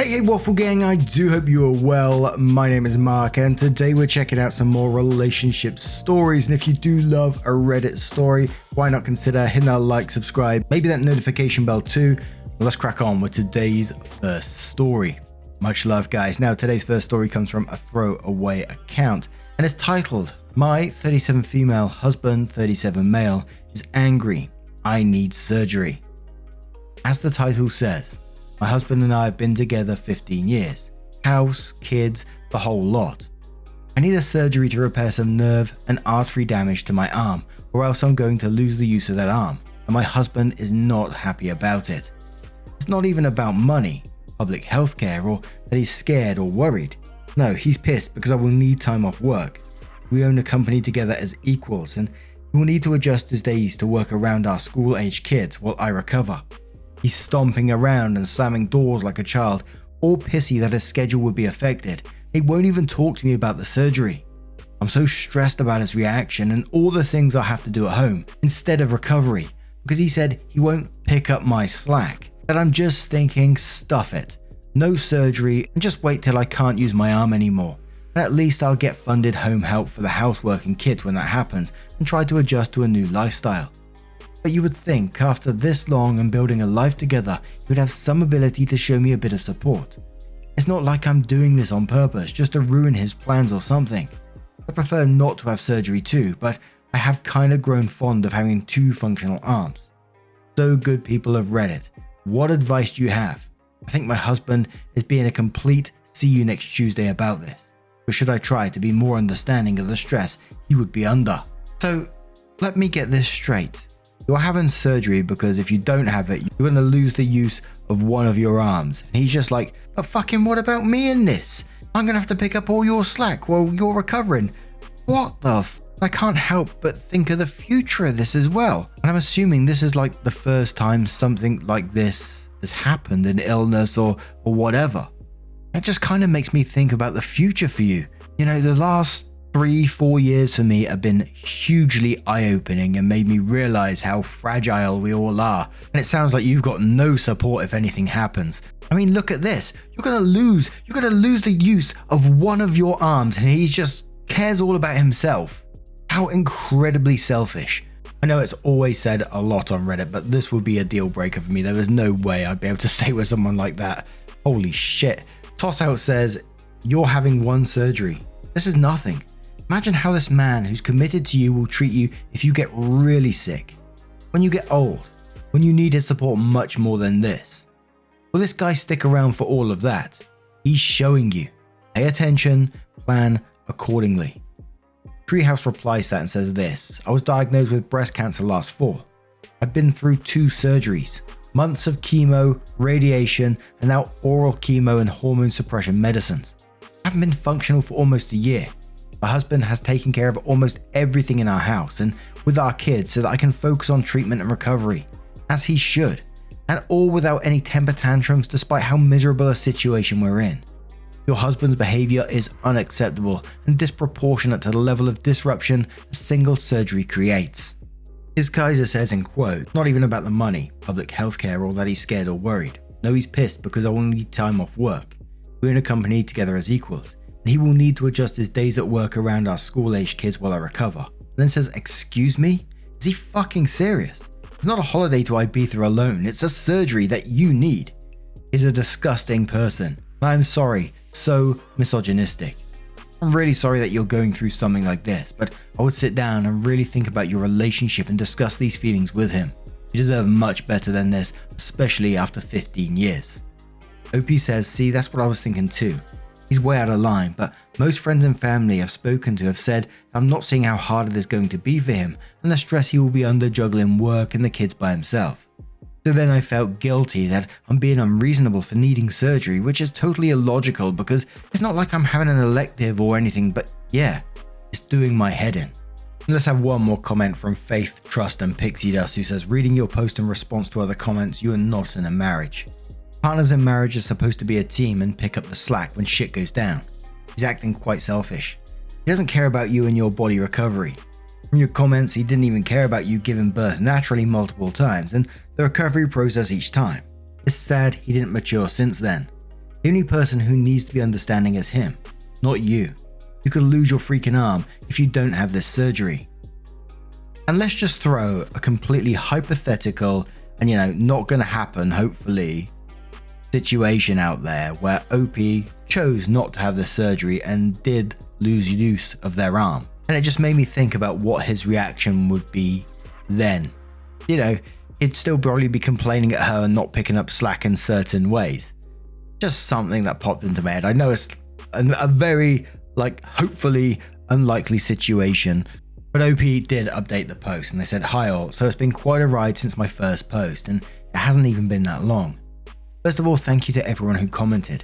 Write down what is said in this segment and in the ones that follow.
Hey Waffle Gang, I do hope you are well. My name is Mark and today we're checking out some more relationship stories, and if you do love a Reddit story, why not consider hitting that like, subscribe, maybe that notification bell too. Well, let's crack on with today's first story. Much love guys. Now today's first story comes from a throwaway account and it's titled, My 37 female husband 37 male is angry. I need surgery. As the title says, my husband and I have been together 15 years. House, kids, the whole lot. I need a surgery to repair some nerve and artery damage to my arm, or else I'm going to lose the use of that arm, and my husband is not happy about it. It's not even about money, public healthcare, or that he's scared or worried. No, he's pissed because I will need time off work. We own a company together as equals, and he will need to adjust his days to work around our school-aged kids while I recover. He's stomping around and slamming doors like a child, all pissy that his schedule would be affected. He won't even talk to me about the surgery. I'm so stressed about his reaction and all the things I have to do at home instead of recovery, because he said he won't pick up my slack. That I'm just thinking, stuff it. No surgery and just wait till I can't use my arm anymore. And at least I'll get funded home help for the housework and kids when that happens and try to adjust to a new lifestyle. But you would think after this long and building a life together, he would have some ability to show me a bit of support. It's not like I'm doing this on purpose just to ruin his plans or something. I prefer not to have surgery too, but I have kinda grown fond of having two functional arms. So good people of Reddit, what advice do you have? I think my husband is being a complete see you next Tuesday about this. Or should I try to be more understanding of the stress he would be under? So let me get this straight. You're having surgery because if you don't have it, you're going to lose the use of one of your arms. And he's just like, but fucking what about me in this? I'm going to have to pick up all your slack while you're recovering. What the f? I can't help but think of the future of this as well. And I'm assuming this is like the first time something like this has happened, an illness or whatever. It just kind of makes me think about the future for you. You know, the last 3-4 years for me have been hugely eye-opening and made me realize how fragile we all are. And it sounds like you've got no support if anything happens. I mean, look at this. You're gonna lose the use of one of your arms and he just cares all about himself. How incredibly selfish. I know it's always said a lot on Reddit, but this would be a deal breaker for me. There is no way I'd be able to stay with someone like that. Holy shit. Tossout says, you're having one surgery. This is nothing. Imagine how this man who's committed to you will treat you if you get really sick, when you get old, when you need his support much more than this. Will this guy stick around for all of that? He's showing you. Pay attention, plan accordingly. Treehouse replies to that and says this, I was diagnosed with breast cancer last fall. I've been through 2 surgeries, months of chemo, radiation, and now oral chemo and hormone suppression medicines. I haven't been functional for almost a year. My husband has taken care of almost everything in our house and with our kids so that I can focus on treatment and recovery, as he should, and all without any temper tantrums despite how miserable a situation we're in. Your husband's behavior is unacceptable and disproportionate to the level of disruption a single surgery creates. His Kaiser says in quote, not even about the money, public healthcare, or that he's scared or worried. No, he's pissed because I will need time off work. We're in a company together as equals. And he will need to adjust his days at work around our school-aged kids while I recover. And then says, excuse me? Is he fucking serious? It's not a holiday to Ibiza alone, it's a surgery that you need. He's a disgusting person. And I'm sorry, so misogynistic. I'm really sorry that you're going through something like this, but I would sit down and really think about your relationship and discuss these feelings with him. You deserve much better than this, especially after 15 years. OP says, see, that's what I was thinking too. He's way out of line, but most friends and family I've spoken to have said I'm not seeing how hard it is going to be for him and the stress he will be under juggling work and the kids by himself. So then I felt guilty that I'm being unreasonable for needing surgery, which is totally illogical because it's not like I'm having an elective or anything, but yeah, it's doing my head in. And let's have one more comment from Faith, Trust and Pixie Dust who says, reading your post in response to other comments, you are not in a marriage. Partners in marriage are supposed to be a team and pick up the slack when shit goes down. He's acting quite selfish. He doesn't care about you and your body recovery. From your comments, he didn't even care about you giving birth naturally multiple times and the recovery process each time. It's sad he didn't mature since then. The only person who needs to be understanding is him, not you. You could lose your freaking arm if you don't have this surgery. And let's just throw a completely hypothetical and not going to happen, hopefully, situation out there where OP chose not to have the surgery and did lose use of their arm. And it just made me think about what his reaction would be then. He'd still probably be complaining at her and not picking up slack in certain ways. Just something that popped into my head. I know it's a very, hopefully unlikely situation. But OP did update the post and they said, "Hi all, so it's been quite a ride since my first post and it hasn't even been that long. First of all, thank you to everyone who commented.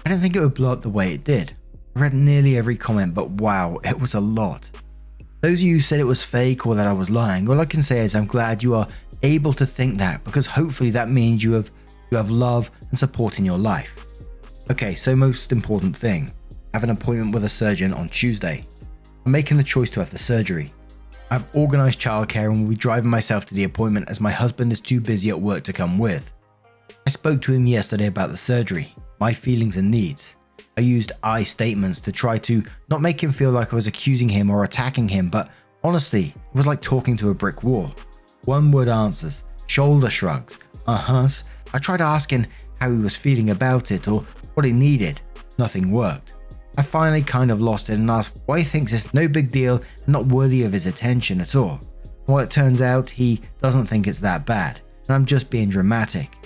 I didn't think it would blow up the way it did. I read nearly every comment, but wow, it was a lot. Those of you who said it was fake or that I was lying, all I can say is I'm glad you are able to think that, because hopefully that means you have love and support in your life. Okay, so most important thing, I have an appointment with a surgeon on Tuesday. I'm making the choice to have the surgery. I've organised childcare and will be driving myself to the appointment as my husband is too busy at work to come with. I spoke to him yesterday about the surgery, my feelings and needs. I used I statements to try to not make him feel like I was accusing him or attacking him, but honestly, it was like talking to a brick wall. One word answers, shoulder shrugs, uh-huhs. I tried asking how he was feeling about it or what he needed. Nothing worked. I finally kind of lost it and asked why he thinks it's no big deal and not worthy of his attention at all. Well, it turns out he doesn't think it's that bad, and I'm just being dramatic.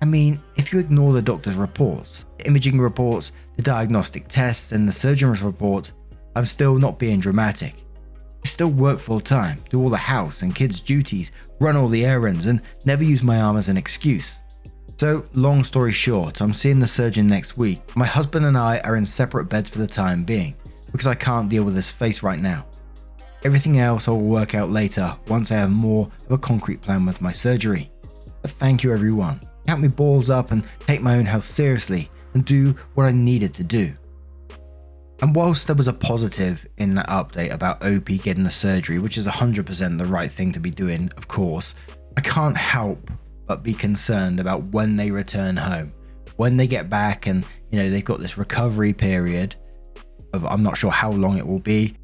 I mean, if you ignore the doctor's reports, the imaging reports, the diagnostic tests, and the surgeon's report, I'm still not being dramatic. I still work full time, do all the house and kids' duties, run all the errands, and never use my arm as an excuse. So, long story short, I'm seeing the surgeon next week. My husband and I are in separate beds for the time being, because I can't deal with this face right now. Everything else I will work out later once I have more of a concrete plan with my surgery. But thank you everyone. Count me balls up and take my own health seriously and do what I needed to do. And whilst there was a positive in that update about OP getting the surgery, which is 100% the right thing to be doing, of course, I can't help but be concerned about when they return home, when they get back and they've got this recovery period of I'm not sure how long it will be,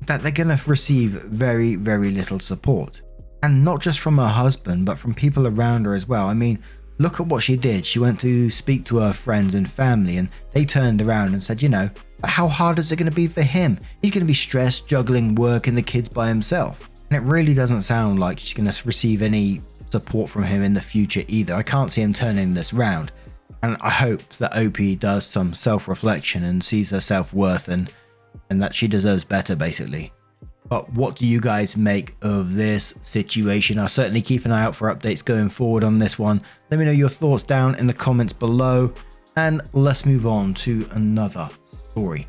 that they're going to receive very, very little support. And not just from her husband, but from people around her as well. I mean, look at what she did. She went to speak to her friends and family and they turned around and said, how hard is it going to be for him? He's going to be stressed juggling work and the kids by himself. And it really doesn't sound like she's going to receive any support from him in the future either. I can't see him turning this round. And I hope that OP does some self-reflection and sees her self-worth and that she deserves better, basically. But what do you guys make of this situation? I'll certainly keep an eye out for updates going forward on this one. Let me know your thoughts down in the comments below. And let's move on to another story.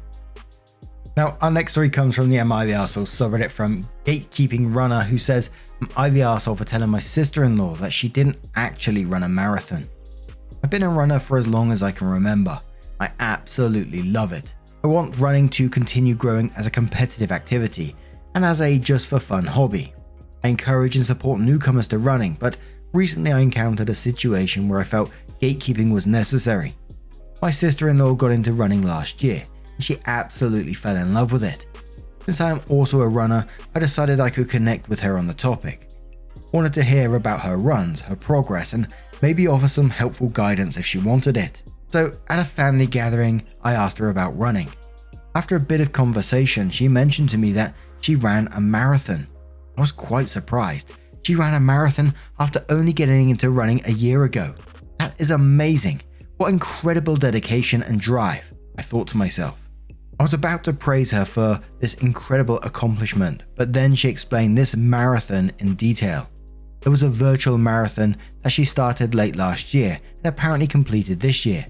Now, our next story comes from the Am I the Arsehole subreddit from GateKeepingRunner, who says, "Am I the arsehole for telling my sister-in-law that she didn't actually run a marathon? I've been a runner for as long as I can remember. I absolutely love it. I want running to continue growing as a competitive activity and as a just for fun hobby. I encourage and support newcomers to running, but recently I encountered a situation where I felt gatekeeping was necessary. My sister-in-law got into running last year, and she absolutely fell in love with it. Since I am also a runner, I decided I could connect with her on the topic. Wanted to hear about her runs, her progress, and maybe offer some helpful guidance if she wanted it. So at a family gathering, I asked her about running. After a bit of conversation, she mentioned to me that she ran a marathon. I was quite surprised. She ran a marathon after only getting into running a year ago. That is amazing. What incredible dedication and drive, I thought to myself. I was about to praise her for this incredible accomplishment, but then she explained this marathon in detail. It was a virtual marathon that she started late last year and apparently completed this year.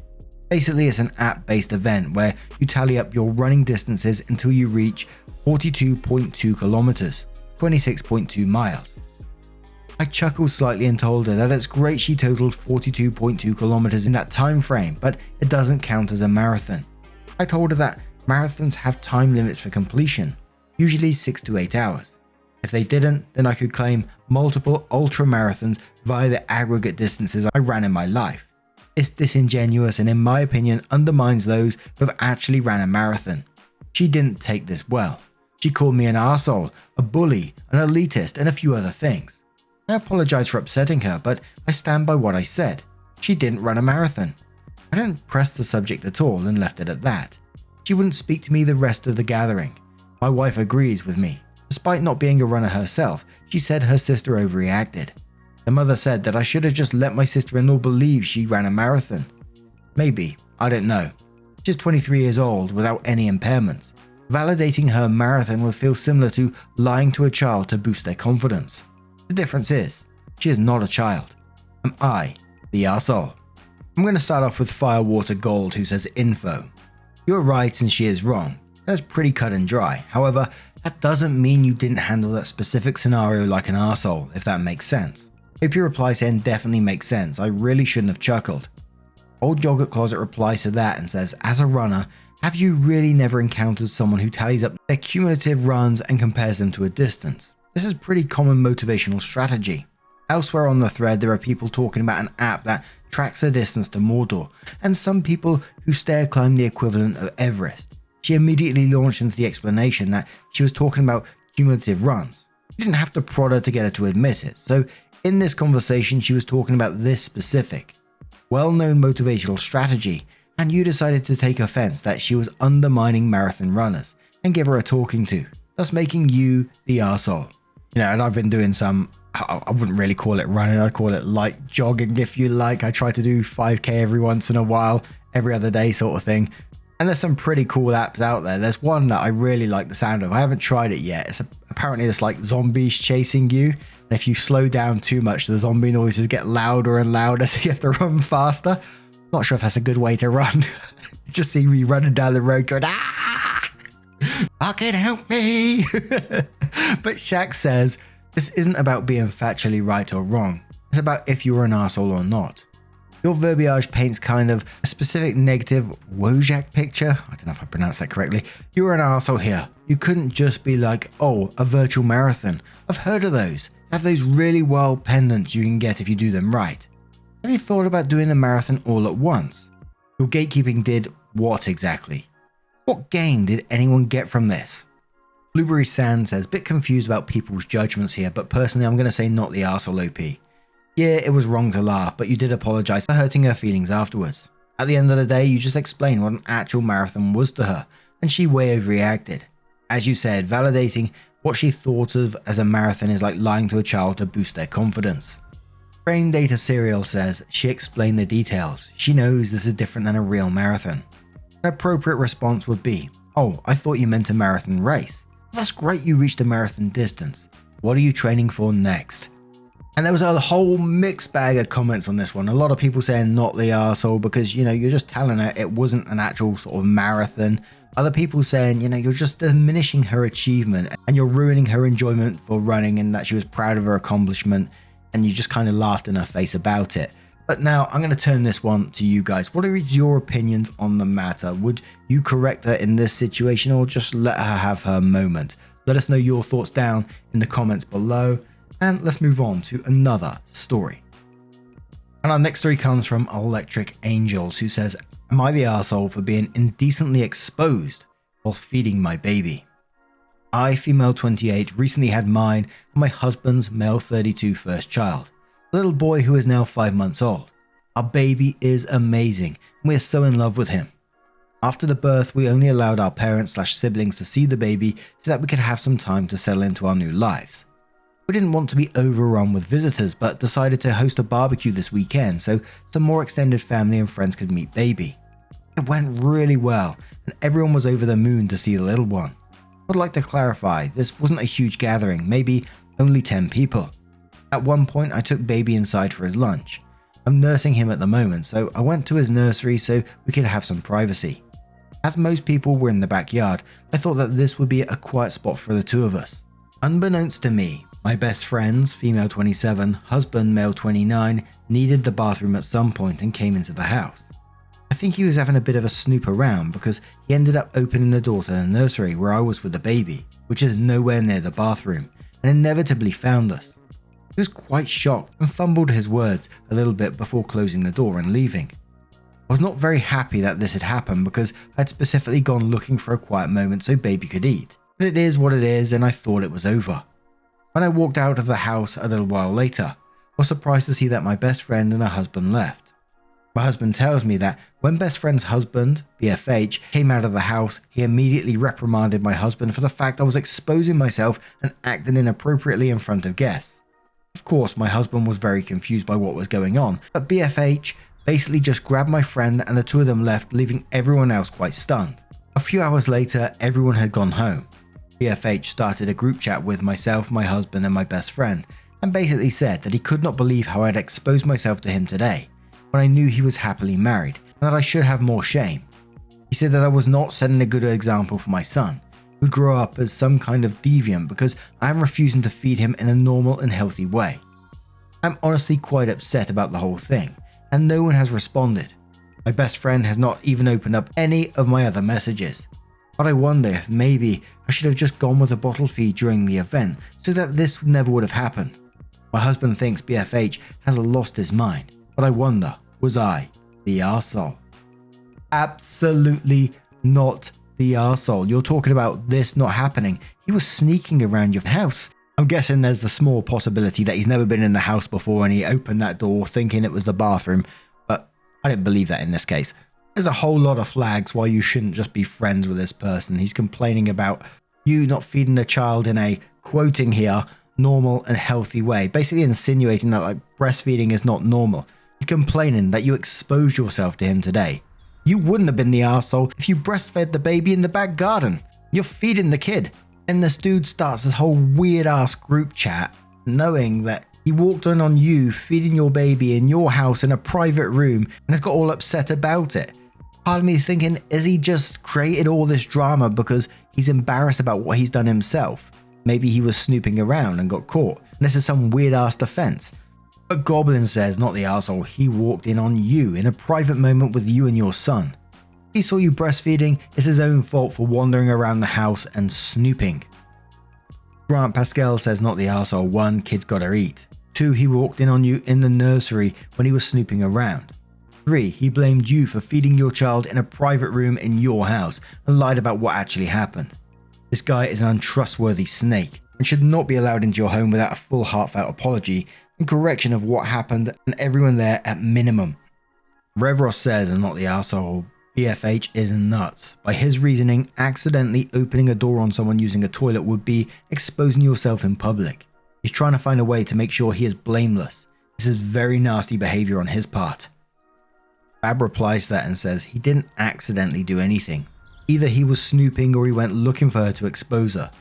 Basically, it's an app-based event where you tally up your running distances until you reach 42.2 kilometers, 26.2 miles. I chuckled slightly and told her that it's great she totaled 42.2 kilometers in that time frame, but it doesn't count as a marathon. I told her that marathons have time limits for completion, usually 6 to 8 hours. If they didn't, then I could claim multiple ultra marathons via the aggregate distances I ran in my life. It's disingenuous and in my opinion undermines those who have actually ran a marathon. She didn't take this well. She called me an arsehole, a bully, an elitist and a few other things. I apologize for upsetting her, but I stand by what I said. She didn't run a marathon. I didn't press the subject at all and left it at that. She wouldn't speak to me the rest of the gathering. My wife agrees with me. Despite not being a runner herself, she said her sister overreacted. The mother said that I should have just let my sister-in-law believe she ran a marathon. Maybe, I don't know. She's 23 years old without any impairments. Validating her marathon would feel similar to lying to a child to boost their confidence. The difference is, she is not a child. Am I the arsehole? I'm going to start off with Firewater Gold, who says info. You're right and she is wrong. That's pretty cut and dry. However, that doesn't mean you didn't handle that specific scenario like an arsehole, if that makes sense. Hope your reply saying definitely makes sense. I really shouldn't have chuckled. Old Yogurt Closet replies to that and says, as a runner, have you really never encountered someone who tallies up their cumulative runs and compares them to a distance? This is pretty common motivational strategy. Elsewhere on the thread, there are people talking about an app that tracks the distance to Mordor, and some people who stair climb the equivalent of Everest. She immediately launched into the explanation that she was talking about cumulative runs. You didn't have to prod her to get her to admit it, so in this conversation she was talking about this specific, well-known motivational strategy, and you decided to take offense that she was undermining marathon runners and give her a talking to, thus making you the arsehole. And I've been doing some, I wouldn't really call it running, I call it light jogging if you like. I try to do 5k every once in a while, every other day sort of thing. And there's some pretty cool apps out there. There's one that I really like the sound of. I haven't tried it yet. Apparently there's like zombies chasing you. And if you slow down too much, the zombie noises get louder and louder, so you have to run faster. Not sure if that's a good way to run. You just see me running down the road going, ah! Fucking help me! But Shaq says, this isn't about being factually right or wrong. It's about if you were an arsehole or not. Your verbiage paints kind of a specific negative Wojak picture. I don't know if I pronounced that correctly. You were an arsehole here. You couldn't just be like, oh, a virtual marathon. I've heard of those. They have those really wild pendants you can get if you do them right. Have you thought about doing the marathon all at once? Your gatekeeping did what exactly? What gain did anyone get from this? Blueberry Sand says, bit confused about people's judgments here, but personally I'm going to say not the arsehole OP. Yeah, it was wrong to laugh, but you did apologize for hurting her feelings afterwards. At the end of the day, you just explained what an actual marathon was to her, and she way overreacted. As you said, validating what she thought of as a marathon is like lying to a child to boost their confidence. Brain Data Serial says, she explained the details. She knows this is different than a real marathon. An appropriate response would be, oh, I thought you meant a marathon race. Well, that's great you reached a marathon distance. What are you training for next? And there was a whole mixed bag of comments on this one. A lot of people saying not the arsehole because, you're just telling her it wasn't an actual sort of marathon. Other people saying, you're just diminishing her achievement and you're ruining her enjoyment for running and that she was proud of her accomplishment and you just kind of laughed in her face about it. But now I'm going to turn this one to you guys. What are your opinions on the matter? Would you correct her in this situation or just let her have her moment? Let us know your thoughts down in the comments below. And let's move on to another story. And our next story comes from Electric Angels, who says, am I the arsehole for being indecently exposed while feeding my baby? I, female 28, recently had mine and my husband's male 32 first child, a little boy who is now 5 months old. Our baby is amazing and we are so in love with him. After the birth, we only allowed our parents/siblings to see the baby so that we could have some time to settle into our new lives. We didn't want to be overrun with visitors, but decided to host a barbecue this weekend so some more extended family and friends could meet baby. It went really well, and everyone was over the moon to see the little one. I'd like to clarify, this wasn't a huge gathering, maybe only 10 people. At one point, I took baby inside for his lunch. I'm nursing him at the moment, so I went to his nursery so we could have some privacy. As most people were in the backyard, I thought that this would be a quiet spot for the two of us. Unbeknownst to me, my best friend's, female 27, husband, male 29, needed the bathroom at some point and came into the house. I think he was having a bit of a snoop around because he ended up opening the door to the nursery where I was with the baby, which is nowhere near the bathroom, and inevitably found us. He was quite shocked and fumbled his words a little bit before closing the door and leaving. I was not very happy that this had happened because I had specifically gone looking for a quiet moment so baby could eat. But it is what it is, and I thought it was over. When I walked out of the house a little while later, I was surprised to see that my best friend and her husband left. My husband tells me that when best friend's husband, BFH, came out of the house, he immediately reprimanded my husband for the fact I was exposing myself and acting inappropriately in front of guests. Of course, my husband was very confused by what was going on, but BFH basically just grabbed my friend and the two of them left, leaving everyone else quite stunned. A few hours later, everyone had gone home. BFH started a group chat with myself, my husband and my best friend, and basically said that he could not believe how I had exposed myself to him today, when I knew he was happily married, and that I should have more shame. He said that I was not setting a good example for my son, who grew up as some kind of deviant because I am refusing to feed him in a normal and healthy way. I'm honestly quite upset about the whole thing, and no one has responded. My best friend has not even opened up any of my other messages. But I wonder if maybe I should have just gone with a bottle feed during the event so that this never would have happened. My husband thinks BFH has lost his mind, but I wonder, was I the arsehole? Absolutely not the arsehole. You're talking about this not happening. He was sneaking around your house. I'm guessing there's the small possibility that he's never been in the house before and he opened that door thinking it was the bathroom, but I didn't believe that in this case. There's a whole lot of flags why you shouldn't just be friends with this person. He's complaining about you not feeding the child in a, quoting here, normal and healthy way, basically insinuating that like breastfeeding is not normal. He's complaining that you exposed yourself to him today. You wouldn't have been the arsehole if you breastfed the baby in the back garden. You're feeding the kid. And this dude starts this whole weird ass group chat, knowing that he walked in on you feeding your baby in your house in a private room and has got all upset about it. Part of me is thinking, is he just created all this drama because he's embarrassed about what he's done himself? Maybe he was snooping around and got caught, and this is some weird ass defense. But Goblin says, not the arsehole, he walked in on you in a private moment with you and your son. He saw you breastfeeding, it's his own fault for wandering around the house and snooping. Grant Pascal says, not the arsehole, 1, kid's gotta eat. 2, he walked in on you in the nursery when he was snooping around. 3, he blamed you for feeding your child in a private room in your house and lied about what actually happened. This guy is an untrustworthy snake and should not be allowed into your home without a full heartfelt apology and correction of what happened and everyone there at minimum. Rev Ross says, and not the arsehole, BFH is nuts. By his reasoning, accidentally opening a door on someone using a toilet would be exposing yourself in public. He's trying to find a way to make sure he is blameless. This is very nasty behavior on his part. Fab replies to that and says he didn't accidentally do anything. Either he was snooping or he went looking for her to expose her.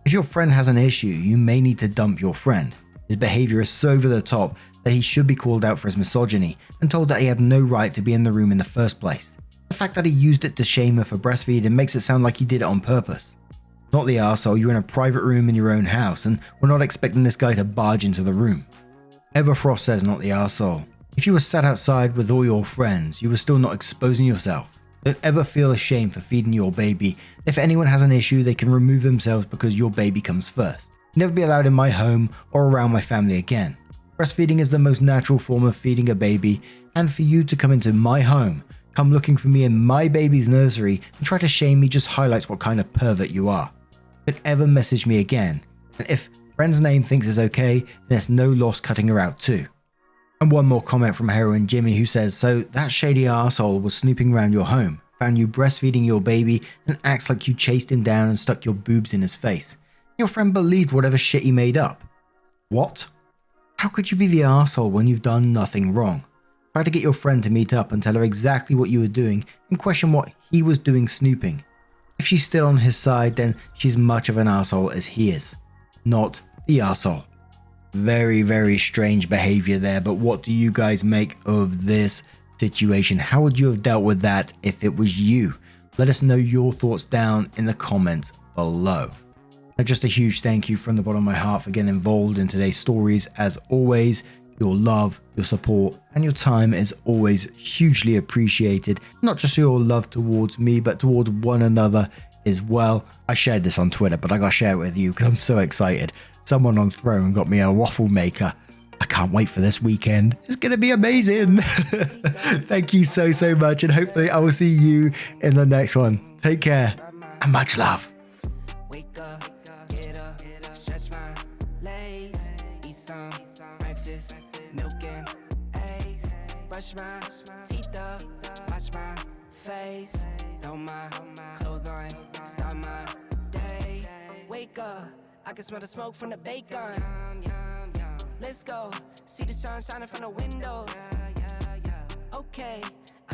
If your friend has an issue, you may need to dump your friend. His behavior is so over the top that he should be called out for his misogyny and told that he had no right to be in the room in the first place. The fact that he used it to shame her for breastfeeding makes it sound like he did it on purpose. Not the arsehole, you're in a private room in your own house and we're not expecting this guy to barge into the room. Everfrost says, not the arsehole. If you were sat outside with all your friends, you were still not exposing yourself. Don't ever feel ashamed for feeding your baby. If anyone has an issue, they can remove themselves because your baby comes first. Never be allowed in my home or around my family again. Breastfeeding is the most natural form of feeding a baby, and for you to come into my home, come looking for me in my baby's nursery and try to shame me just highlights what kind of pervert you are. Don't ever message me again, and if friend's name thinks it's okay, then it's no loss cutting her out too. And one more comment from Heroin Jimmy who says, so that shady arsehole was snooping around your home, found you breastfeeding your baby and acts like you chased him down and stuck your boobs in his face. Your friend believed whatever shit he made up. What? How could you be the arsehole when you've done nothing wrong? Try to get your friend to meet up and tell her exactly what you were doing and question what he was doing snooping. If she's still on his side, then she's much of an arsehole as he is. Not the arsehole. Very, very strange behavior there, but what do you guys make of this situation? How would you have dealt with that if it was you? Let us know your thoughts down in the comments below. Now, just a huge thank you from the bottom of my heart for getting involved in today's stories. As always, your love, your support, and your time is always hugely appreciated. Not just your love towards me, but towards one another as well. I shared this on Twitter, but I gotta share it with you because I'm so excited. Someone on Throne got me a waffle maker. I can't wait for this weekend. It's going to be amazing. Thank you so, so much. And hopefully I will see you in the next one. Take care and much love. Wake up, get up, stretch my legs, eat some breakfast, milk and eggs, brush my teeth up, wash my face, throw my clothes on, start my day. Wake up, I can smell the smoke from the bacon. Let's go, see the sun shining from the windows. Okay.